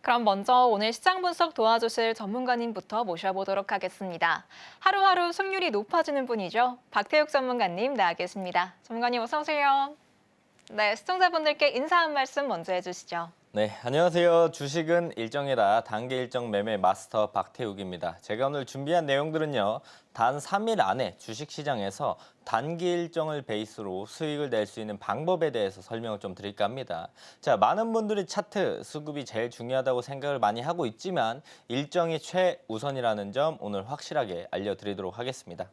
그럼 먼저 오늘 시장 분석 도와주실 전문가님부터 모셔보도록 하겠습니다. 하루하루 승률이 높아지는 분이죠. 박태욱 전문가님 나와 계십니다. 전문가님 어서 오세요. 네, 시청자분들께 인사 한 말씀 먼저 해주시죠. 네, 안녕하세요. 주식은 일정이라 단기 일정 매매 마스터 박태욱입니다. 제가 오늘 준비한 내용들은요. 단 3일 안에 주식시장에서 단기 일정을 베이스로 수익을 낼 수 있는 방법에 대해서 설명을 좀 드릴까 합니다. 자, 많은 분들이 차트, 수급이 제일 중요하다고 생각을 많이 하고 있지만 일정이 최우선이라는 점 오늘 확실하게 알려드리도록 하겠습니다.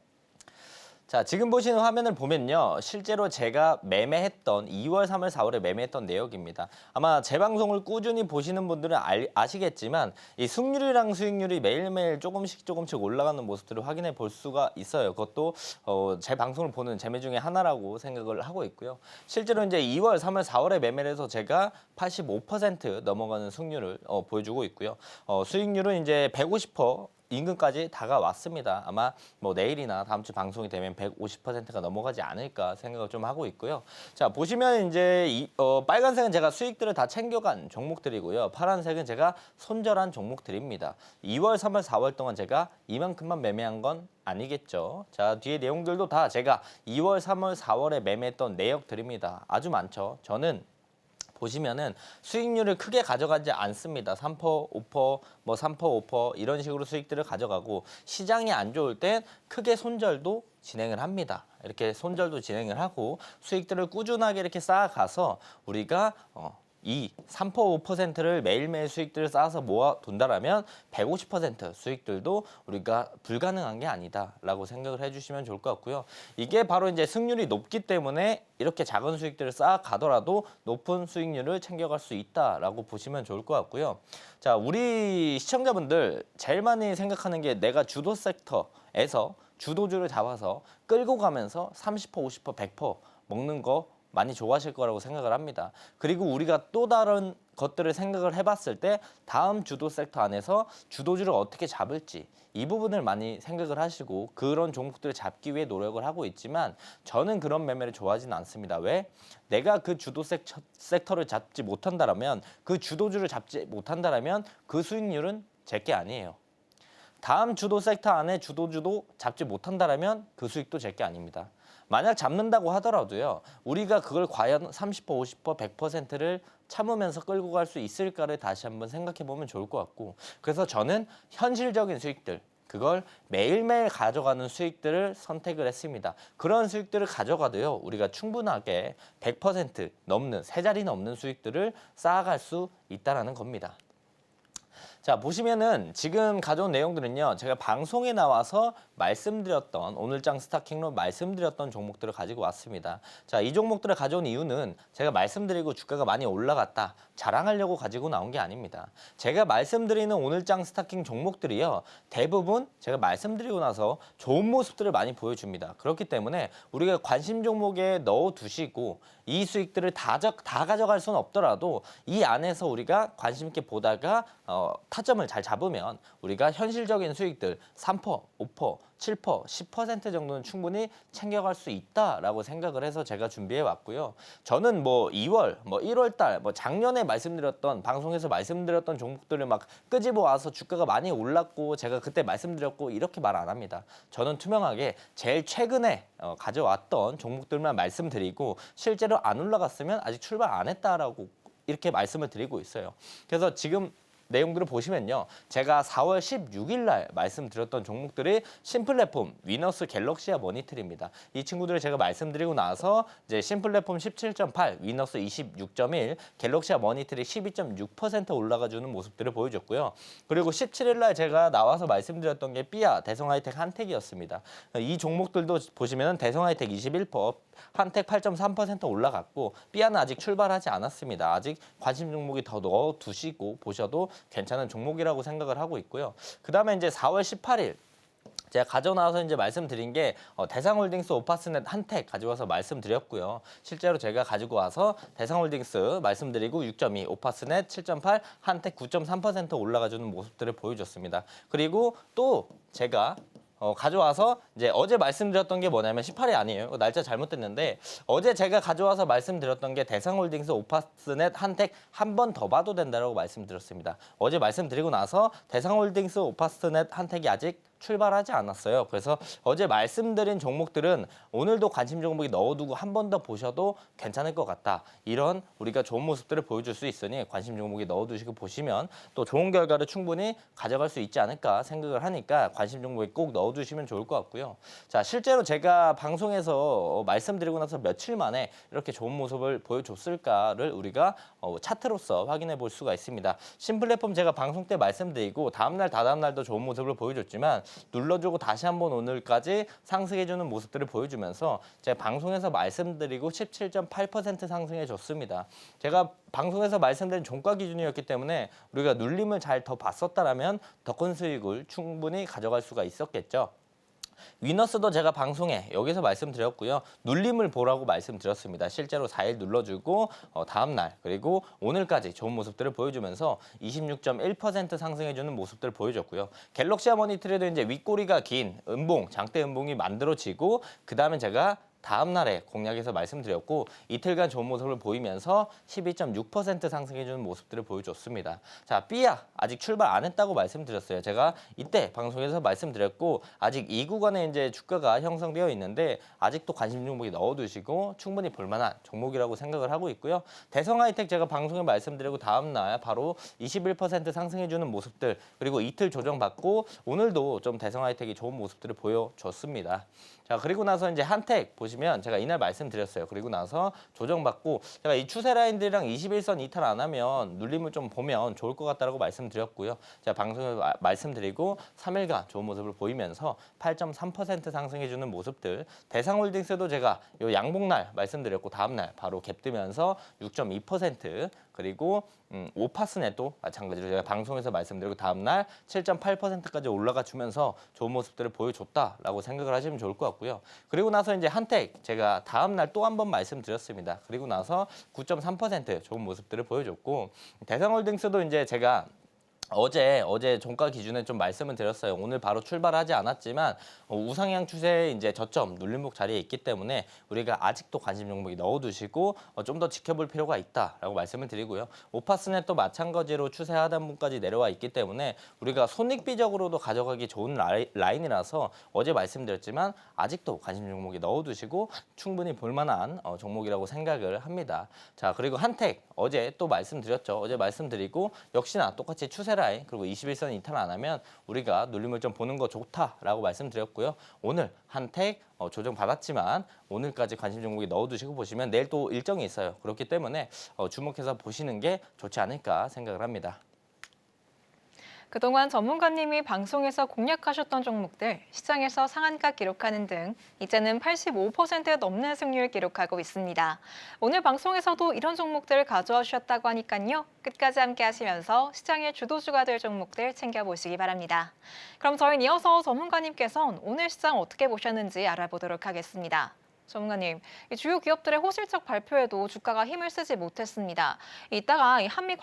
자, 지금 보시는 화면을 보면요. 실제로 제가 매매했던 2월, 3월, 4월에 매매했던 내역입니다. 아마 제 방송을 꾸준히 보시는 분들은 아시겠지만 이 승률이랑 수익률이 매일매일 조금씩 올라가는 모습들을 확인해 볼 수가 있어요. 그것도 제 방송을 보는 재미 중에 하나라고 생각을 하고 있고요. 실제로 이제 2월, 3월, 4월에 매매를 해서 제가 85% 넘어가는 승률을 보여주고 있고요. 수익률은 이제 150% 임금까지 다가왔습니다. 아마 뭐 내일이나 다음 주 방송이 되면 150%가 넘어가지 않을까 생각을 좀 하고 있고요. 자, 보시면 이제 빨간색은 제가 수익들을 다 챙겨간 종목들이고요. 파란색은 제가 손절한 종목들입니다. 2월, 3월, 4월 동안 제가 이만큼만 매매한 건 아니겠죠. 자, 뒤에 내용들도 다 제가 2월, 3월, 4월에 매매했던 내역들입니다. 아주 많죠. 저는 보시면은 수익률을 크게 가져가지 않습니다. 3%, 5%, 뭐 3%, 5% 이런 식으로 수익들을 가져가고 시장이 안 좋을 땐 크게 손절도 진행을 합니다. 이렇게 손절도 진행을 하고 수익들을 꾸준하게 이렇게 쌓아가서 우리가 이 3%, 5%를 매일매일 수익들을 쌓아서 모아둔다라면 150% 수익들도 우리가 불가능한 게 아니다라고 생각을 해주시면 좋을 것 같고요. 이게 바로 이제 승률이 높기 때문에 이렇게 작은 수익들을 쌓아가더라도 높은 수익률을 챙겨갈 수 있다라고 보시면 좋을 것 같고요. 자, 우리 시청자분들 제일 많이 생각하는 게 내가 주도 섹터에서 주도주를 잡아서 끌고 가면서 30%, 50%, 100% 먹는 거 많이 좋아하실 거라고 생각을 합니다. 그리고 우리가 또 다른 것들을 생각을 해봤을 때 다음 주도 섹터 안에서 주도주를 어떻게 잡을지 이 부분을 많이 생각을 하시고 그런 종목들을 잡기 위해 노력을 하고 있지만 저는 그런 매매를 좋아하지는 않습니다. 왜? 내가 그 주도 섹터를 잡지 못한다면 그 주도주를 잡지 못한다면 그 수익률은 제게 아니에요. 다음 주도 섹터 안에 주도주도 잡지 못한다면 그 수익도 제게 아닙니다. 만약 잡는다고 하더라도요. 우리가 그걸 과연 30%, 50%, 100%를 참으면서 끌고 갈 수 있을까를 다시 한번 생각해 보면 좋을 것 같고 그래서 저는 현실적인 수익들 그걸 매일매일 가져가는 수익들을 선택을 했습니다. 그런 수익들을 가져가도요. 우리가 충분하게 100% 넘는 세 자리 넘는 수익들을 쌓아갈 수 있다는 겁니다. 자, 보시면은 지금 가져온 내용들은요. 제가 방송에 나와서 말씀드렸던 오늘장 스타킹로 말씀드렸던 종목들을 가지고 왔습니다. 자, 이 종목들을 가져온 이유는 제가 말씀드리고 주가가 많이 올라갔다. 자랑하려고 가지고 나온 게 아닙니다. 제가 말씀드리는 오늘장 스타킹 종목들이요. 대부분 제가 말씀드리고 나서 좋은 모습들을 많이 보여줍니다. 그렇기 때문에 우리가 관심 종목에 넣어두시고 이 수익들을 다 가져갈 수는 없더라도 이 안에서 우리가 관심 있게 보다가 타점을 잘 잡으면 우리가 현실적인 수익들 3%, 5%, 7%, 10% 정도는 충분히 챙겨갈 수 있다라고 생각을 해서 제가 준비해 왔고요. 저는 뭐 2월, 뭐 1월 달, 뭐 작년에 말씀드렸던 방송에서 말씀드렸던 종목들을 막 끄집어 와서 주가가 많이 올랐고 제가 그때 말씀드렸고 이렇게 말 안 합니다. 저는 투명하게 제일 최근에 가져왔던 종목들만 말씀드리고 실제로 안 올라갔으면 아직 출발 안 했다라고 이렇게 말씀을 드리고 있어요. 그래서 지금 내용들을 보시면요. 제가 4월 16일 날 말씀드렸던 종목들이 심플랫폼, 위너스, 갤럭시아, 머니틀입니다. 이 친구들을 제가 말씀드리고 나서 이제 심플랫폼 17.8, 위너스 26.1, 갤럭시아, 머니틀이 12.6% 올라가주는 모습들을 보여줬고요. 그리고 17일 날 제가 나와서 말씀드렸던 게 삐아, 대성하이텍, 한택이었습니다. 이 종목들도 보시면 대성하이텍 21%, 한택 8.3% 올라갔고 삐아는 아직 출발하지 않았습니다. 아직 관심 종목이 더 넣어두시고 보셔도 괜찮은 종목이라고 생각을 하고 있고요. 그 다음에 이제 4월 18일 제가 가져나와서 이제 말씀드린 게 대상홀딩스, 오파스넷, 한택 가져와서 말씀드렸고요. 실제로 제가 가지고 와서 대상홀딩스 말씀드리고 6.2, 오파스넷 7.8, 한택 9.3% 올라가주는 모습들을 보여줬습니다. 그리고 또 제가 가져와서 이제 어제 말씀드렸던 게 뭐냐면 18이 아니에요. 날짜 잘못됐는데 어제 제가 가져와서 말씀드렸던 게 대상홀딩스, 오파스넷, 한택 한 번 더 봐도 된다라고 말씀드렸습니다. 어제 말씀드리고 나서 대상홀딩스, 오파스넷, 한택이 아직 출발하지 않았어요. 그래서 어제 말씀드린 종목들은 오늘도 관심 종목이 넣어두고 한 번 더 보셔도 괜찮을 것 같다. 이런 우리가 좋은 모습들을 보여줄 수 있으니 관심 종목이 넣어두시고 보시면 또 좋은 결과를 충분히 가져갈 수 있지 않을까 생각을 하니까 관심 종목에 꼭 넣어두시면 좋을 것 같고요. 자, 실제로 제가 방송에서 말씀드리고 나서 며칠 만에 이렇게 좋은 모습을 보여줬을까를 우리가 차트로서 확인해 볼 수가 있습니다. 신플랫폼 제가 방송 때 말씀드리고 다음날, 다다음날도 좋은 모습을 보여줬지만 눌러주고 다시 한번 오늘까지 상승해주는 모습들을 보여주면서 제가 방송에서 말씀드리고 17.8% 상승해줬습니다. 제가 방송에서 말씀드린 종가 기준이었기 때문에 우리가 눌림을 잘 더 봤었다라면 더 큰 수익을 충분히 가져갈 수가 있었겠죠. 위너스도 제가 방송에 여기서 말씀드렸고요. 눌림을 보라고 말씀드렸습니다. 실제로 4일 눌러주고 다음날 그리고 오늘까지 좋은 모습들을 보여주면서 26.1% 상승해주는 모습들을 보여줬고요. 갤럭시 하모니트레도 이제 윗꼬리가 긴 음봉, 장대 음봉이 만들어지고 그 다음에 제가 다음 날에 공략에서 말씀드렸고 이틀간 좋은 모습을 보이면서 12.6% 상승해주는 모습들을 보여줬습니다. 자, 삐아 아직 출발 안 했다고 말씀드렸어요. 제가 이때 방송에서 말씀드렸고 아직 이 구간에 이제 주가가 형성되어 있는데 아직도 관심 종목이 넣어두시고 충분히 볼만한 종목이라고 생각을 하고 있고요. 대성하이텍 제가 방송에 말씀드리고 다음 날 바로 21% 상승해주는 모습들 그리고 이틀 조정받고 오늘도 좀 대성하이텍이 좋은 모습들을 보여줬습니다. 자, 그리고 나서 이제 한택 보시면 제가 이날 말씀드렸어요. 그리고 나서 조정받고 제가 이 추세 라인들이랑 21선 이탈 안 하면 눌림을 좀 보면 좋을 것 같다라고 말씀드렸고요. 제가 방송에 말씀드리고 3일간 좋은 모습을 보이면서 8.3% 상승해주는 모습들 대상홀딩스도 제가 요 양봉날 말씀드렸고 다음날 바로 갭 뜨면서 6.2% 그리고 오파스넷도 마찬가지로 제가 방송에서 말씀드리고 다음날 7.8%까지 올라가 주면서 좋은 모습들을 보여줬다라고 생각을 하시면 좋을 것 같고요. 그리고 나서 이제 한택 제가 다음날 또 한 번 말씀드렸습니다. 그리고 나서 9.3% 좋은 모습들을 보여줬고 대상홀딩스도 이제 제가 어제 종가 기준에 좀 말씀을 드렸어요. 오늘 바로 출발하지 않았지만 우상향 추세의 이제 저점 눌림목 자리에 있기 때문에 우리가 아직도 관심 종목이 넣어두시고 좀 더 지켜볼 필요가 있다라고 말씀을 드리고요. 오파스넷도 마찬가지로 추세 하단부까지 내려와 있기 때문에 우리가 손익비적으로도 가져가기 좋은 라인이라서 어제 말씀드렸지만 아직도 관심 종목이 넣어두시고 충분히 볼만한 종목이라고 생각을 합니다. 자, 그리고 한택 어제 또 말씀드렸죠. 어제 말씀드리고 역시나 똑같이 추세 라인 그리고 21선 이탈 안 하면 우리가 눌림을 좀 보는 거 좋다라고 말씀드렸고요. 오늘 한택 조정 받았지만 오늘까지 관심 종목이 넣어두시고 보시면 내일 또 일정이 있어요. 그렇기 때문에 주목해서 보시는 게 좋지 않을까 생각을 합니다. 그동안 전문가님이 방송에서 공략하셨던 종목들 시장에서 상한가 기록하는 등 이제는 85% 넘는 승률 기록하고 있습니다. 오늘 방송에서도 이런 종목들을 가져와 주셨다고 하니까요. 끝까지 함께 하시면서 시장의 주도주가 될 종목들 챙겨보시기 바랍니다. 그럼 저희는 이어서 전문가님께서는 오늘 시장 어떻게 보셨는지 알아보도록 하겠습니다. 전문가님, 이 주요 기업들의 호실적 발표에도 주가가 힘을 쓰지 못했습니다. 이따가 이 한미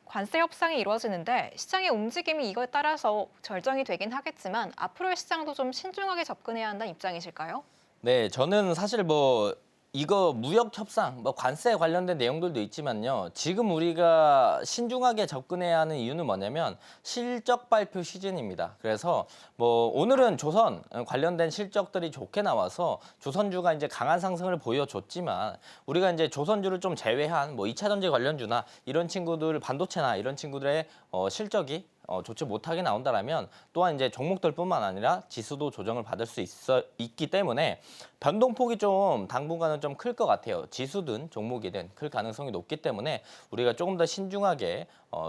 관세 협상이 이루어지는데 시장의 움직임이 이거에 따라서 결정이 되긴 하겠지만 앞으로의 시장도 좀 신중하게 접근해야 한다는 입장이실까요? 네, 저는 사실 이거 무역 협상, 관세 관련된 내용들도 있지만요. 지금 우리가 신중하게 접근해야 하는 이유는 뭐냐면 실적 발표 시즌입니다. 그래서 오늘은 조선 관련된 실적들이 좋게 나와서 조선주가 이제 강한 상승을 보여줬지만 우리가 이제 조선주를 좀 제외한 2차 전지 관련주나 이런 친구들 반도체나 이런 친구들의 실적이 좋지 못하게 나온다라면 또한 이제 종목들뿐만 아니라 지수도 조정을 받을 수 있기 때문에 변동폭이 좀 당분간은 좀 클 것 같아요. 지수든 종목이든 클 가능성이 높기 때문에 우리가 조금 더 신중하게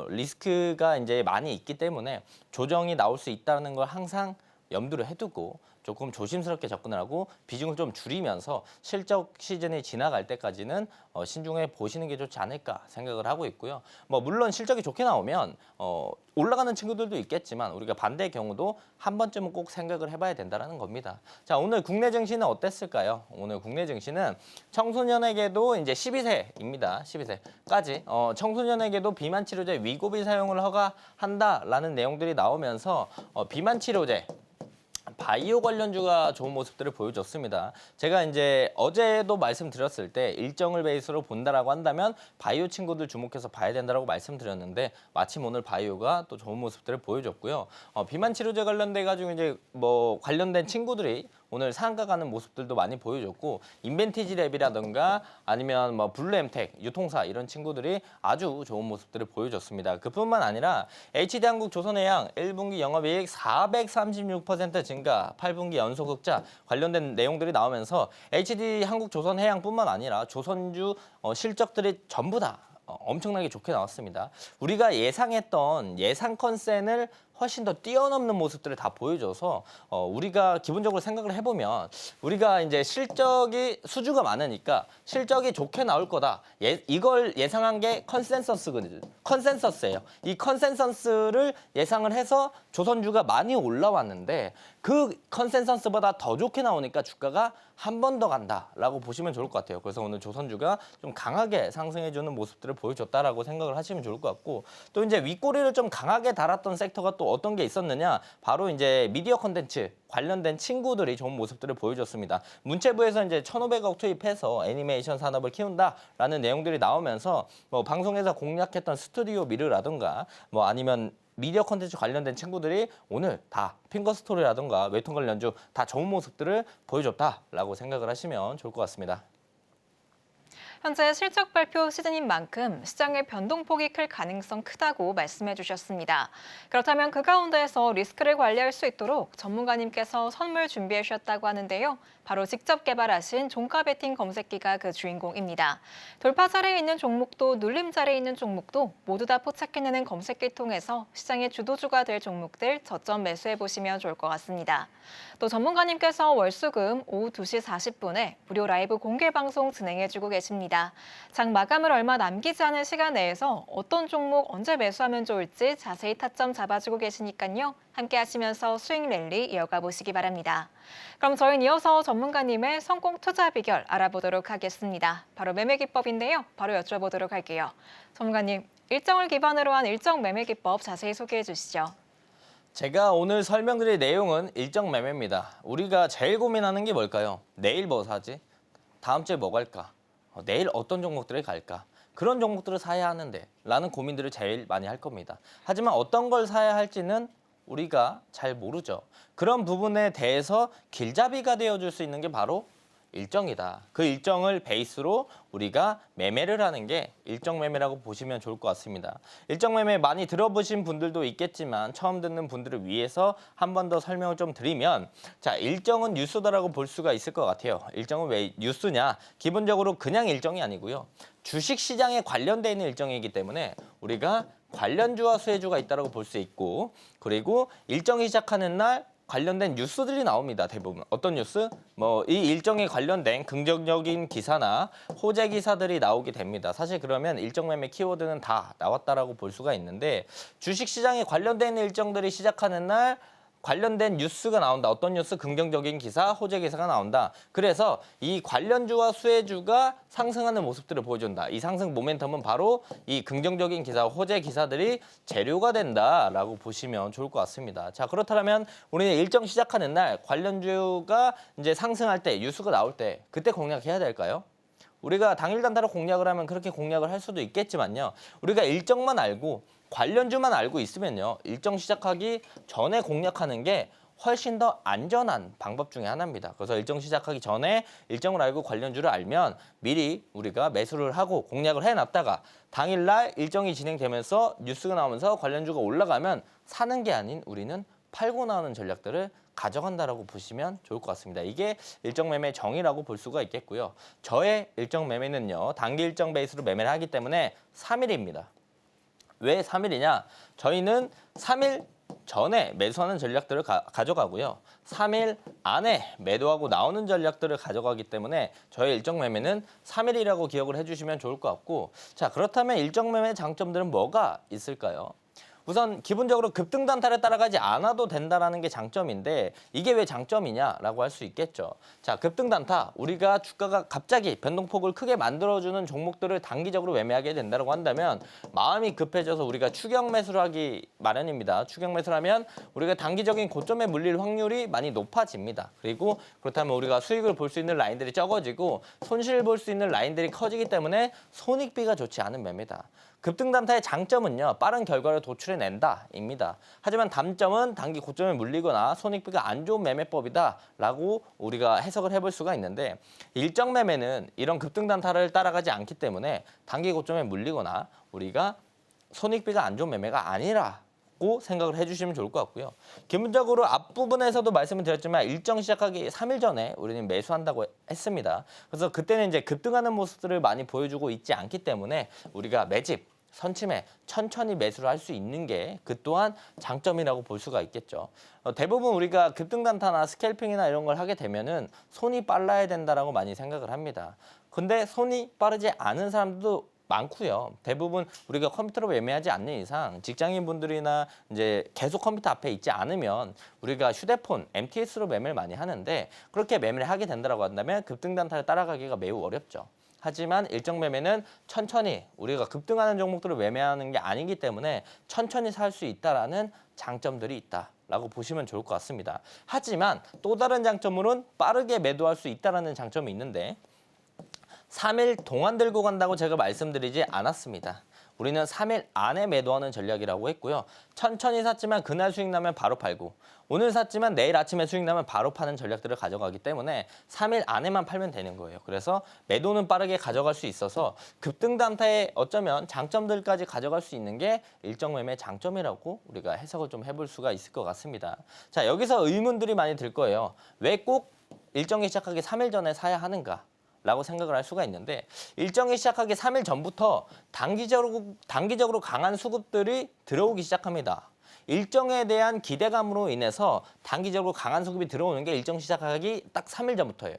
리스크가 이제 많이 있기 때문에 조정이 나올 수 있다는 걸 항상 염두를 해두고 조금 조심스럽게 접근을 하고 비중을 좀 줄이면서 실적 시즌이 지나갈 때까지는 신중해 보시는 게 좋지 않을까 생각을 하고 있고요. 물론 실적이 좋게 나오면 올라가는 친구들도 있겠지만 우리가 반대의 경우도 한 번쯤은 꼭 생각을 해봐야 된다는 겁니다. 자, 오늘 국내 증시는 어땠을까요? 오늘 국내 증시는 청소년에게도 이제 12세입니다. 12세까지 청소년에게도 비만 치료제 위고비 사용을 허가한다라는 내용들이 나오면서 비만 치료제 바이오 관련주가 좋은 모습들을 보여줬습니다. 제가 이제 어제도 말씀드렸을 때 일정을 베이스로 본다라고 한다면 바이오 친구들 주목해서 봐야 된다라고 말씀드렸는데 마침 오늘 바이오가 또 좋은 모습들을 보여줬고요. 비만 치료제 관련돼 가지고 이제 뭐 관련된 친구들이 오늘 상한가 가는 모습들도 많이 보여줬고 인벤티지 랩이라든가 아니면 뭐 블루엠텍, 유통사 이런 친구들이 아주 좋은 모습들을 보여줬습니다. 그뿐만 아니라 HD한국 조선해양 1분기 영업이익 436% 증가, 8분기 연속 흑자 관련된 내용들이 나오면서 HD한국 조선해양뿐만 아니라 조선주 실적들이 전부 다 엄청나게 좋게 나왔습니다. 우리가 예상했던 예상 컨센을 훨씬 더 뛰어넘는 모습들을 다 보여줘서 우리가 기본적으로 생각을 해보면 우리가 이제 실적이 수주가 많으니까 실적이 좋게 나올 거다. 이걸 예상한 게 컨센서스예요. 이 컨센서스를 예상을 해서 조선주가 많이 올라왔는데 그 컨센서스보다 더 좋게 나오니까 주가가 한 번 더 간다라고 보시면 좋을 것 같아요. 그래서 오늘 조선주가 좀 강하게 상승해주는 모습들을 보여줬다라고 생각을 하시면 좋을 것 같고 또 이제 윗꼬리를 좀 강하게 달았던 섹터가 또 어떤 게 있었느냐? 바로 이제 미디어 콘텐츠 관련된 친구들이 좋은 모습들을 보여줬습니다. 문체부에서 이제 1,500억 투입해서 애니메이션 산업을 키운다라는 내용들이 나오면서 뭐 방송에서 공략했던 스튜디오 미르라든가 뭐 아니면 미디어 콘텐츠 관련된 친구들이 오늘 다 핑거스토리라든가 웹툰 관련주 다 좋은 모습들을 보여줬다라고 생각을 하시면 좋을 것 같습니다. 현재 실적 발표 시즌인 만큼 시장의 변동폭이 클 가능성 크다고 말씀해 주셨습니다. 그렇다면 그 가운데에서 리스크를 관리할 수 있도록 전문가님께서 선물 준비해 주셨다고 하는데요. 바로 직접 개발하신 종가 베팅 검색기가 그 주인공입니다. 돌파 자리에 있는 종목도 눌림 자리에 있는 종목도 모두 다 포착해내는 검색기 통해서 시장의 주도주가 될 종목들 저점 매수해 보시면 좋을 것 같습니다. 또 전문가님께서 월수금 오후 2시 40분에 무료 라이브 공개 방송 진행해주고 계십니다. 장 마감을 얼마 남기지 않은 시간 내에서 어떤 종목 언제 매수하면 좋을지 자세히 타점 잡아주고 계시니까요. 함께 하시면서 수익 랠리 이어가 보시기 바랍니다. 그럼 저희는 이어서 전문가님의 성공 투자 비결 알아보도록 하겠습니다. 바로 매매 기법인데요. 바로 여쭤보도록 할게요. 전문가님, 일정을 기반으로 한 일정 매매 기법 자세히 소개해 주시죠. 제가 오늘 설명드릴 내용은 일정 매매입니다. 우리가 제일 고민하는 게 뭘까요? 내일 뭐 사지? 다음 주에 뭐 갈까? 내일 어떤 종목들을 갈까? 그런 종목들을 사야 하는데 라는 고민들을 제일 많이 할 겁니다. 하지만 어떤 걸 사야 할지는 우리가 잘 모르죠. 그런 부분에 대해서 길잡이가 되어줄 수 있는 게 바로 일정이다. 그 일정을 베이스로 우리가 매매를 하는 게 일정 매매라고 보시면 좋을 것 같습니다. 일정 매매 많이 들어보신 분들도 있겠지만 처음 듣는 분들을 위해서 한 번 더 설명을 좀 드리면 자, 일정은 뉴스다라고 볼 수가 있을 것 같아요. 일정은 왜 뉴스냐? 기본적으로 그냥 일정이 아니고요. 주식시장에 관련되어 있는 일정이기 때문에 우리가 관련주와 수혜주가 있다고 볼 수 있고 그리고 일정이 시작하는 날 관련된 뉴스들이 나옵니다. 대부분. 어떤 뉴스? 뭐 이 일정에 관련된 긍정적인 기사나 호재 기사들이 나오게 됩니다. 사실 그러면 일정 매매 키워드는 다 나왔다라고 볼 수가 있는데 주식시장에 관련된 일정들이 시작하는 날 관련된 뉴스가 나온다. 어떤 뉴스? 긍정적인 기사, 호재 기사가 나온다. 그래서 이 관련주와 수혜주가 상승하는 모습들을 보여준다. 이 상승 모멘텀은 바로 이 긍정적인 기사, 호재 기사들이 재료가 된다라고 보시면 좋을 것 같습니다. 자, 그렇다면 우리는 일정 시작하는 날 관련주가 이제 상승할 때, 뉴스가 나올 때 그때 공략해야 될까요? 우리가 당일 단타로 공략을 하면 그렇게 공략을 할 수도 있겠지만요. 우리가 일정만 알고 관련주만 알고 있으면요. 일정 시작하기 전에 공략하는 게 훨씬 더 안전한 방법 중에 하나입니다. 그래서 일정 시작하기 전에 일정을 알고 관련주를 알면 미리 우리가 매수를 하고 공략을 해놨다가 당일날 일정이 진행되면서 뉴스가 나오면서 관련주가 올라가면 사는 게 아닌 우리는 팔고 나오는 전략들을 가져간다라고 보시면 좋을 것 같습니다. 이게 일정 매매 정의라고 볼 수가 있겠고요. 저의 일정 매매는요. 단기 일정 베이스로 매매를 하기 때문에 3일입니다. 왜 3일이냐? 저희는 3일 전에 매수하는 전략들을 가져가고요. 3일 안에 매도하고 나오는 전략들을 가져가기 때문에 저의 일정 매매는 3일이라고 기억을 해주시면 좋을 것 같고 자, 그렇다면 일정 매매 장점들은 뭐가 있을까요? 우선 기본적으로 급등 단타를 따라가지 않아도 된다라는 게 장점인데 이게 왜 장점이냐라고 할 수 있겠죠. 자, 급등 단타, 우리가 주가가 갑자기 변동폭을 크게 만들어주는 종목들을 단기적으로 매매하게 된다고 한다면 마음이 급해져서 우리가 추격 매수를 하기 마련입니다. 추격 매수를 하면 우리가 단기적인 고점에 물릴 확률이 많이 높아집니다. 그리고 그렇다면 우리가 수익을 볼 수 있는 라인들이 적어지고 손실을 볼 수 있는 라인들이 커지기 때문에 손익비가 좋지 않은 매매다. 급등 단타의 장점은요, 빠른 결과를 도출해낸다입니다. 하지만 단점은 단기 고점에 물리거나 손익비가 안 좋은 매매법이다라고 우리가 해석을 해볼 수가 있는데 일정 매매는 이런 급등 단타를 따라가지 않기 때문에 단기 고점에 물리거나 우리가 손익비가 안 좋은 매매가 아니라고 생각을 해주시면 좋을 것 같고요. 기본적으로 앞부분에서도 말씀을 드렸지만 일정 시작하기 3일 전에 우리는 매수한다고 했습니다. 그래서 그때는 이제 급등하는 모습들을 많이 보여주고 있지 않기 때문에 우리가 매집, 선침해 천천히 매수를 할 수 있는 게 그 또한 장점이라고 볼 수가 있겠죠. 대부분 우리가 급등 단타나 스캘핑이나 이런 걸 하게 되면은 손이 빨라야 된다라고 많이 생각을 합니다. 근데 손이 빠르지 않은 사람들도 많고요. 대부분 우리가 컴퓨터로 매매하지 않는 이상 직장인분들이나 이제 계속 컴퓨터 앞에 있지 않으면 우리가 휴대폰, MTS로 매매를 많이 하는데 그렇게 매매를 하게 된다고 한다면 급등 단타를 따라가기가 매우 어렵죠. 하지만 일정 매매는 천천히 우리가 급등하는 종목들을 매매하는 게 아니기 때문에 천천히 살 수 있다라는 장점들이 있다라고 보시면 좋을 것 같습니다. 하지만 또 다른 장점으로는 빠르게 매도할 수 있다라는 장점이 있는데 3일 동안 들고 간다고 제가 말씀드리지 않았습니다. 우리는 3일 안에 매도하는 전략이라고 했고요. 천천히 샀지만 그날 수익 나면 바로 팔고 오늘 샀지만 내일 아침에 수익 나면 바로 파는 전략들을 가져가기 때문에 3일 안에만 팔면 되는 거예요. 그래서 매도는 빠르게 가져갈 수 있어서 급등 단타의 어쩌면 장점들까지 가져갈 수 있는 게 일정 매매 장점이라고 우리가 해석을 좀 해볼 수가 있을 것 같습니다. 자, 여기서 의문들이 많이 들 거예요. 왜 꼭 일정이 시작하기 3일 전에 사야 하는가? 라고 생각을 할 수가 있는데 일정이 시작하기 3일 전부터 단기적으로 강한 수급들이 들어오기 시작합니다. 일정에 대한 기대감으로 인해서 단기적으로 강한 수급이 들어오는 게 일정 시작하기 딱 3일 전부터예요.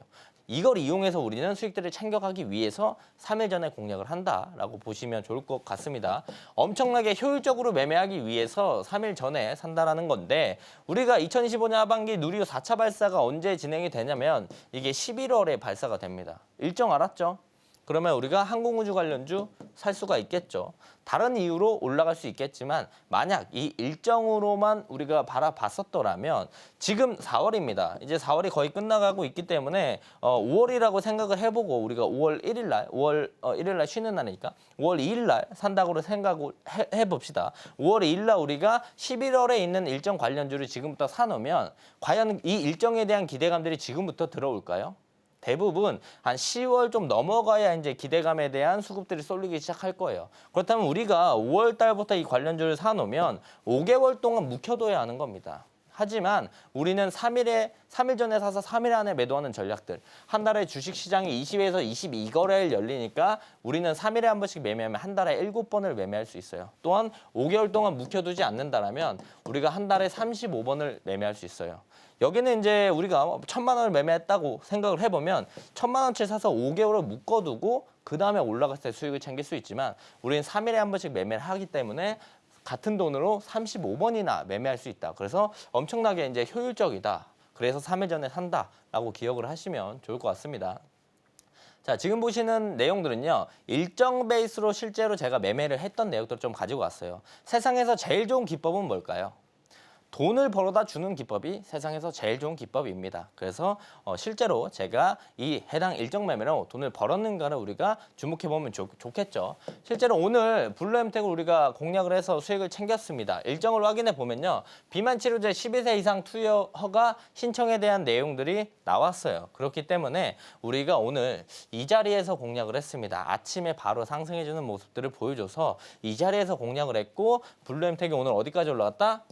이걸 이용해서 우리는 수익들을 챙겨가기 위해서 3일 전에 공략을 한다라고 보시면 좋을 것 같습니다. 엄청나게 효율적으로 매매하기 위해서 3일 전에 산다라는 건데 우리가 2025년 하반기 누리호 4차 발사가 언제 진행이 되냐면 이게 11월에 발사가 됩니다. 일정 알았죠? 그러면 우리가 항공우주 관련주 살 수가 있겠죠. 다른 이유로 올라갈 수 있겠지만 만약 이 일정으로만 우리가 바라봤었더라면 지금 4월입니다. 이제 4월이 거의 끝나가고 있기 때문에 5월이라고 생각을 해보고 우리가 5월 1일 날, 5월 1일 날 쉬는 날이니까 5월 2일 날 산다고 생각을 해봅시다. 5월 2일 날 우리가 11월에 있는 일정 관련주를 지금부터 사놓으면 과연 이 일정에 대한 기대감들이 지금부터 들어올까요? 대부분 한 10월 좀 넘어가야 이제 기대감에 대한 수급들이 쏠리기 시작할 거예요. 그렇다면 우리가 5월 달부터 이 관련주를 사놓으면 5개월 동안 묵혀둬야 하는 겁니다. 하지만 우리는 3일 전에 사서 3일 안에 매도하는 전략들. 한 달에 주식시장이 20에서 22거래일 열리니까 우리는 3일에 한 번씩 매매하면 한 달에 7번을 매매할 수 있어요. 또한 5개월 동안 묵혀두지 않는다면 우리가 한 달에 35번을 매매할 수 있어요. 여기는 이제 우리가 1,000만 원을 매매했다고 생각을 해보면 1,000만 원치 사서 5개월을 묶어두고 그 다음에 올라갔을 때 수익을 챙길 수 있지만 우리는 3일에 한 번씩 매매를 하기 때문에 같은 돈으로 35번이나 매매할 수 있다. 그래서 엄청나게 이제 효율적이다. 그래서 3일 전에 산다라고 기억을 하시면 좋을 것 같습니다. 자, 지금 보시는 내용들은요. 일정 베이스로 실제로 제가 매매를 했던 내용들을 좀 가지고 왔어요. 세상에서 제일 좋은 기법은 뭘까요? 돈을 벌어다 주는 기법이 세상에서 제일 좋은 기법입니다. 그래서 실제로 제가 이 해당 일정 매매로 돈을 벌었는가를 우리가 주목해보면 좋겠죠. 실제로 오늘 블루엠텍을 우리가 공략을 해서 수익을 챙겼습니다. 일정을 확인해 보면요. 비만 치료제 12세 이상 투여 허가 신청에 대한 내용들이 나왔어요. 그렇기 때문에 우리가 오늘 이 자리에서 공략을 했습니다. 아침에 바로 상승해주는 모습들을 보여줘서 이 자리에서 공략을 했고 블루엠텍이 오늘 어디까지 올라갔다?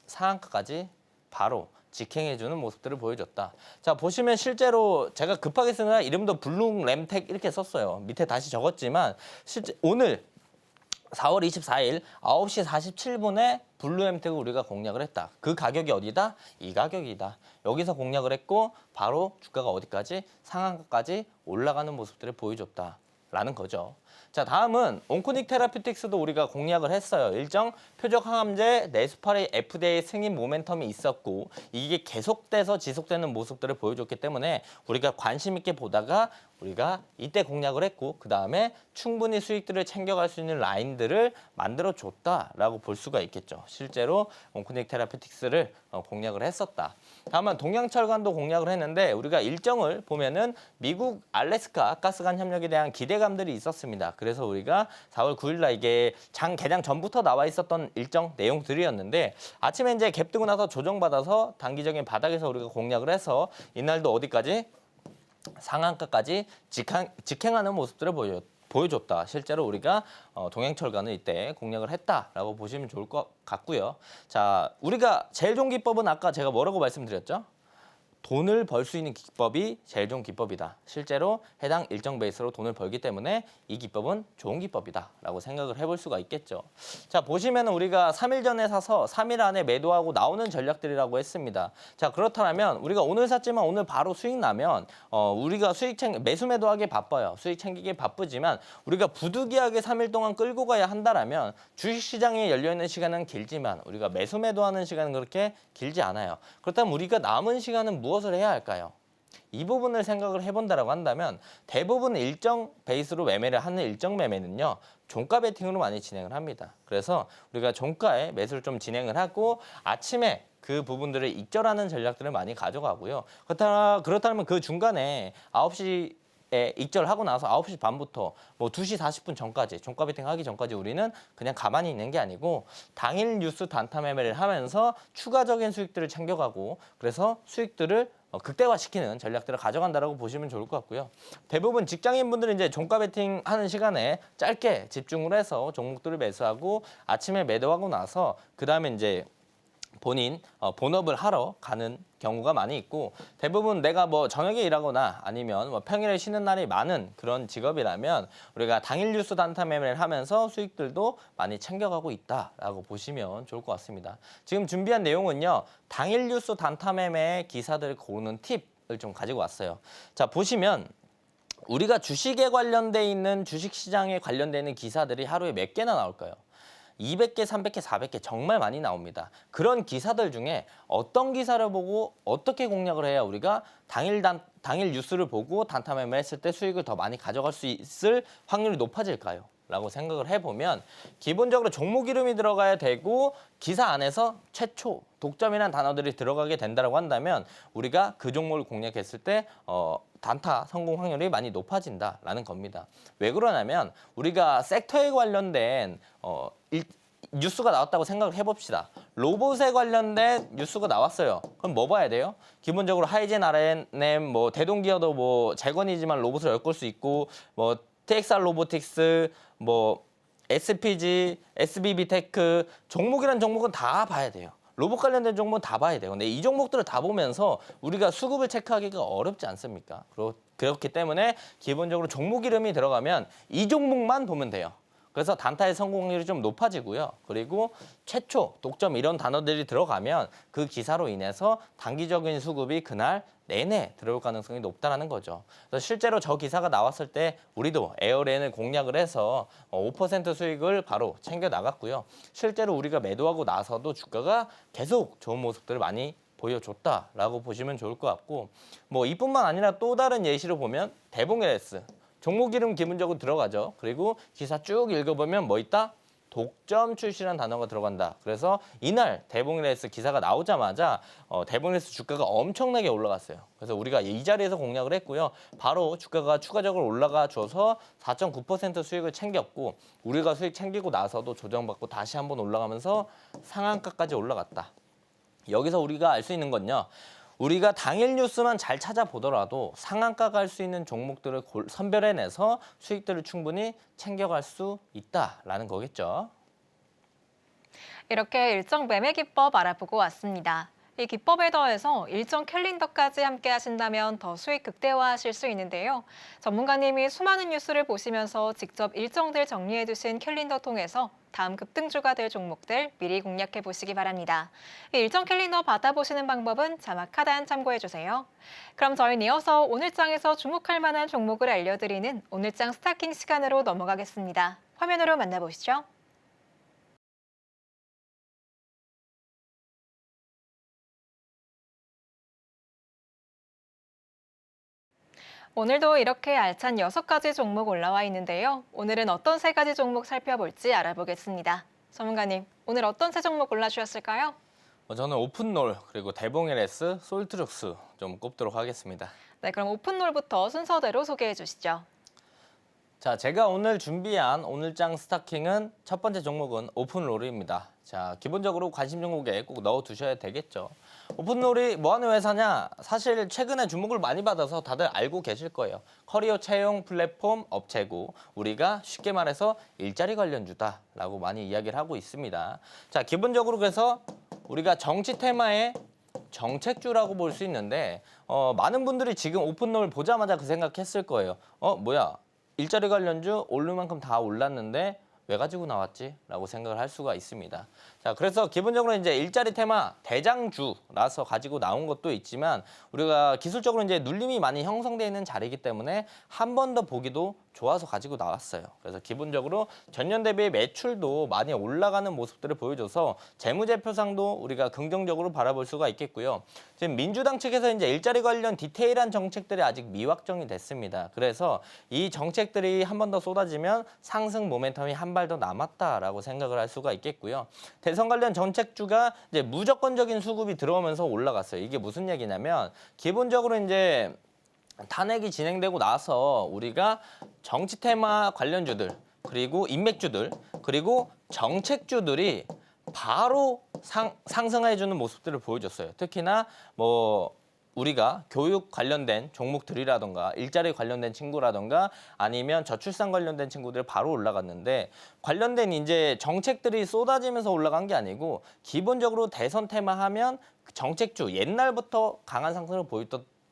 상한가까지 바로 직행해주는 모습들을 보여줬다. 자, 보시면 실제로 제가 급하게 쓰느라 이름도 블루램텍 이렇게 썼어요. 밑에 다시 적었지만 실제 오늘 4월 24일 9시 47분에 블루엠텍을 우리가 공략을 했다. 그 가격이 어디다? 이 가격이다. 여기서 공략을 했고 바로 주가가 어디까지? 상한가까지 올라가는 모습들을 보여줬다라는 거죠. 자, 다음은 온코닉 테라퓨틱스도 우리가 공략을 했어요. 일정 표적 항암제 네스파리 FDA 승인 모멘텀이 있었고 이게 계속돼서 지속되는 모습들을 보여줬기 때문에 우리가 관심 있게 보다가 우리가 이때 공략을 했고 그 다음에 충분히 수익들을 챙겨갈 수 있는 라인들을 만들어줬다라고 볼 수가 있겠죠. 실제로 온코닉 테라퓨틱스를 공략을 했었다. 다만 동양철관도 공략을 했는데 우리가 일정을 보면은 미국 알래스카 가스관 협력에 대한 기대감들이 있었습니다. 그래서 우리가 4월 9일 날 이게 장 개장 전부터 나와 있었던 일정 내용들이었는데 아침에 이제 갭 뜨고 나서 조정받아서 단기적인 바닥에서 우리가 공략을 해서 이날도 어디까지? 상한가까지 직행하는 모습들을 보여줬다. 실제로 우리가 동양철관을 이때 공략을 했다라고 보시면 좋을 것 같고요. 자, 우리가 제일 좋은 기법은 아까 제가 뭐라고 말씀드렸죠? 돈을 벌 수 있는 기법이 제일 좋은 기법이다. 실제로 해당 일정 베이스로 돈을 벌기 때문에 이 기법은 좋은 기법이다라고 생각을 해볼 수가 있겠죠. 자, 보시면 우리가 3일 전에 사서 3일 안에 매도하고 나오는 전략들이라고 했습니다. 자, 그렇다면 우리가 오늘 샀지만 오늘 바로 수익 나면 우리가 매수 매도하기 바빠요. 수익 챙기기 바쁘지만 우리가 부득이하게 3일 동안 끌고 가야 한다라면 주식시장에 열려있는 시간은 길지만 우리가 매수 매도하는 시간은 그렇게 길지 않아요. 그렇다면 우리가 남은 시간은 무엇을 해야 할까요? 이 부분을 생각을 해본다라고 한다면 대부분 일정 베이스로 매매를 하는 일정 매매는요. 종가 베팅으로 많이 진행을 합니다. 그래서 우리가 종가에 매수를 좀 진행을 하고 아침에 그 부분들을 익절하는 전략들을 많이 가져가고요. 그렇다면 그 중간에 9시 익절하고 나서 9시 반부터 뭐 2시 40분 전까지 종가 베팅 하기 전까지 우리는 그냥 가만히 있는 게 아니고 당일 뉴스 단타 매매를 하면서 추가적인 수익들을 챙겨가고 그래서 수익들을 극대화시키는 전략들을 가져간다라고 보시면 좋을 것 같고요. 대부분 직장인분들은 이제 종가 베팅 하는 시간에 짧게 집중을 해서 종목들을 매수하고 아침에 매도하고 나서 그 다음에 이제 본인 본업을 하러 가는 경우가 많이 있고 대부분 내가 뭐 저녁에 일하거나 아니면 뭐 평일에 쉬는 날이 많은 그런 직업이라면 우리가 당일 뉴스 단타 매매를 하면서 수익들도 많이 챙겨가고 있다라고 보시면 좋을 것 같습니다. 지금 준비한 내용은요. 당일 뉴스 단타 매매 기사들을 고르는 팁을 좀 가지고 왔어요. 자, 보시면 우리가 주식에 관련돼 있는 주식시장에 관련돼 있는 기사들이 하루에 몇 개나 나올까요? 200개, 300개, 400개 정말 많이 나옵니다. 그런 기사들 중에 어떤 기사를 보고 어떻게 공략을 해야 우리가 당일 뉴스를 보고 단타 매매했을 때 수익을 더 많이 가져갈 수 있을 확률이 높아질까요? 라고 생각을 해보면 기본적으로 종목 이름이 들어가야 되고 기사 안에서 최초 독점이라는 단어들이 들어가게 된다고 한다면 우리가 그 종목을 공략했을 때 단타 성공 확률이 많이 높아진다라는 겁니다. 왜 그러냐면 우리가 섹터에 관련된 뉴스가 나왔다고 생각을 해봅시다. 로봇에 관련된 뉴스가 나왔어요. 그럼 뭐 봐야 돼요? 기본적으로 하이젠, R&M, 뭐 대동기어도 뭐 재건이지만 로봇을 엮을 수 있고 뭐 TXR 로보틱스, 뭐 SPG, SBB테크 종목이란 종목은 다 봐야 돼요. 로봇 관련된 종목은 다 봐야 돼요. 근데 이 종목들을 다 보면서 우리가 수급을 체크하기가 어렵지 않습니까? 그렇기 때문에 기본적으로 종목 이름이 들어가면 이 종목만 보면 돼요. 그래서 단타의 성공률이 좀 높아지고요. 그리고 최초, 독점 이런 단어들이 들어가면 그 기사로 인해서 단기적인 수급이 그날 내내 들어올 가능성이 높다는 거죠. 그래서 실제로 저 기사가 나왔을 때 우리도 에어랜을 공략을 해서 5% 수익을 바로 챙겨 나갔고요. 실제로 우리가 매도하고 나서도 주가가 계속 좋은 모습들을 많이 보여줬다라고 보시면 좋을 것 같고 뭐 이뿐만 아니라 또 다른 예시로 보면 대봉LS 종목 이름 기본적으로 들어가죠. 그리고 기사 쭉 읽어보면 뭐 있다? 독점 출시라는 단어가 들어간다. 그래서 이날 대봉LS 기사가 나오자마자 대봉LS 주가가 엄청나게 올라갔어요. 그래서 우리가 이 자리에서 공략을 했고요. 바로 주가가 추가적으로 올라가 줘서 4.9% 수익을 챙겼고 우리가 수익 챙기고 나서도 조정받고 다시 한번 올라가면서 상한가까지 올라갔다. 여기서 우리가 알 수 있는 건요. 우리가 당일 뉴스만 잘 찾아보더라도 상한가 갈 수 있는 종목들을 선별해내서 수익들을 충분히 챙겨갈 수 있다라는 거겠죠. 이렇게 일정 매매 기법 알아보고 왔습니다. 이 기법에 더해서 일정 캘린더까지 함께 하신다면 더 수익 극대화하실 수 있는데요. 전문가님이 수많은 뉴스를 보시면서 직접 일정들 정리해 두신 캘린더 통해서 다음 급등주가 될 종목들 미리 공략해 보시기 바랍니다. 일정 캘린더 받아보시는 방법은 자막 하단 참고해 주세요. 그럼 저희는 이어서 오늘장에서 주목할 만한 종목을 알려드리는 오늘장 스타킹 시간으로 넘어가겠습니다. 화면으로 만나보시죠. 오늘도 이렇게 알찬 6가지 종목 올라와 있는데요. 오늘은 어떤 3가지 종목 살펴볼지 알아보겠습니다. 전문가님, 오늘 어떤 세 종목 골라주셨을까요? 저는 오픈롤 그리고 대봉LS, 솔트룩스 좀 꼽도록 하겠습니다. 네, 그럼 오픈롤부터 순서대로 소개해 주시죠. 자, 제가 오늘 준비한 오늘장 스타킹은 첫 번째 종목은 오픈롤입니다. 자, 기본적으로 관심 종목에 꼭 넣어두셔야 되겠죠. 오픈롤이 뭐하는 회사냐? 사실 최근에 주목을 많이 받아서 다들 알고 계실 거예요. 커리어 채용 플랫폼 업체고 우리가 쉽게 말해서 일자리 관련주다라고 많이 이야기를 하고 있습니다. 자, 기본적으로 그래서 우리가 정치 테마의 정책주라고 볼 수 있는데 많은 분들이 지금 오픈롤 보자마자 그 생각했을 거예요. 뭐야? 일자리 관련주 오를 만큼 다 올랐는데 왜 가지고 나왔지? 라고 생각을 할 수가 있습니다. 자, 그래서 기본적으로 이제 일자리 테마 대장주라서 가지고 나온 것도 있지만 우리가 기술적으로 이제 눌림이 많이 형성되어 있는 자리이기 때문에 한 번 더 보기도 좋아서 가지고 나왔어요. 그래서 기본적으로 전년 대비 매출도 많이 올라가는 모습들을 보여줘서 재무제표상도 우리가 긍정적으로 바라볼 수가 있겠고요. 지금 민주당 측에서 이제 일자리 관련 디테일한 정책들이 아직 미확정이 됐습니다. 그래서 이 정책들이 한 번 더 쏟아지면 상승 모멘텀이 한 발 더 남았다라고 생각을 할 수가 있겠고요. 대선 관련 정책주가 이제 무조건적인 수급이 들어오면서 올라갔어요. 이게 무슨 얘기냐면 기본적으로 이제 탄핵이 진행되고 나서 우리가 정치 테마 관련주들 그리고 인맥주들 그리고 정책주들이 바로 상승해주는 모습들을 보여줬어요. 특히나 뭐 우리가 교육 관련된 종목들이라던가 일자리 관련된 친구라던가 아니면 저출산 관련된 친구들 바로 올라갔는데 관련된 이제 정책들이 쏟아지면서 올라간 게 아니고 기본적으로 대선 테마 하면 정책주 옛날부터 강한 상승을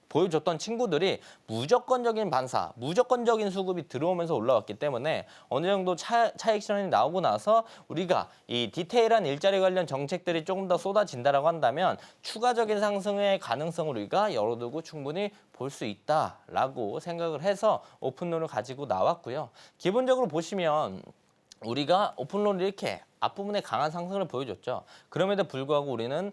보여줬던 친구들이 무조건적인 반사, 무조건적인 수급이 들어오면서 올라왔기 때문에 어느 정도 차익 실현이 나오고 나서 우리가 이 디테일한 일자리 관련 정책들이 조금 더 쏟아진다라고 한다면 추가적인 상승의 가능성을 우리가 열어두고 충분히 볼 수 있다라고 생각을 해서 오픈롤을 가지고 나왔고요. 기본적으로 보시면 우리가 오픈롤이 이렇게 앞부분에 강한 상승을 보여줬죠. 그럼에도 불구하고 우리는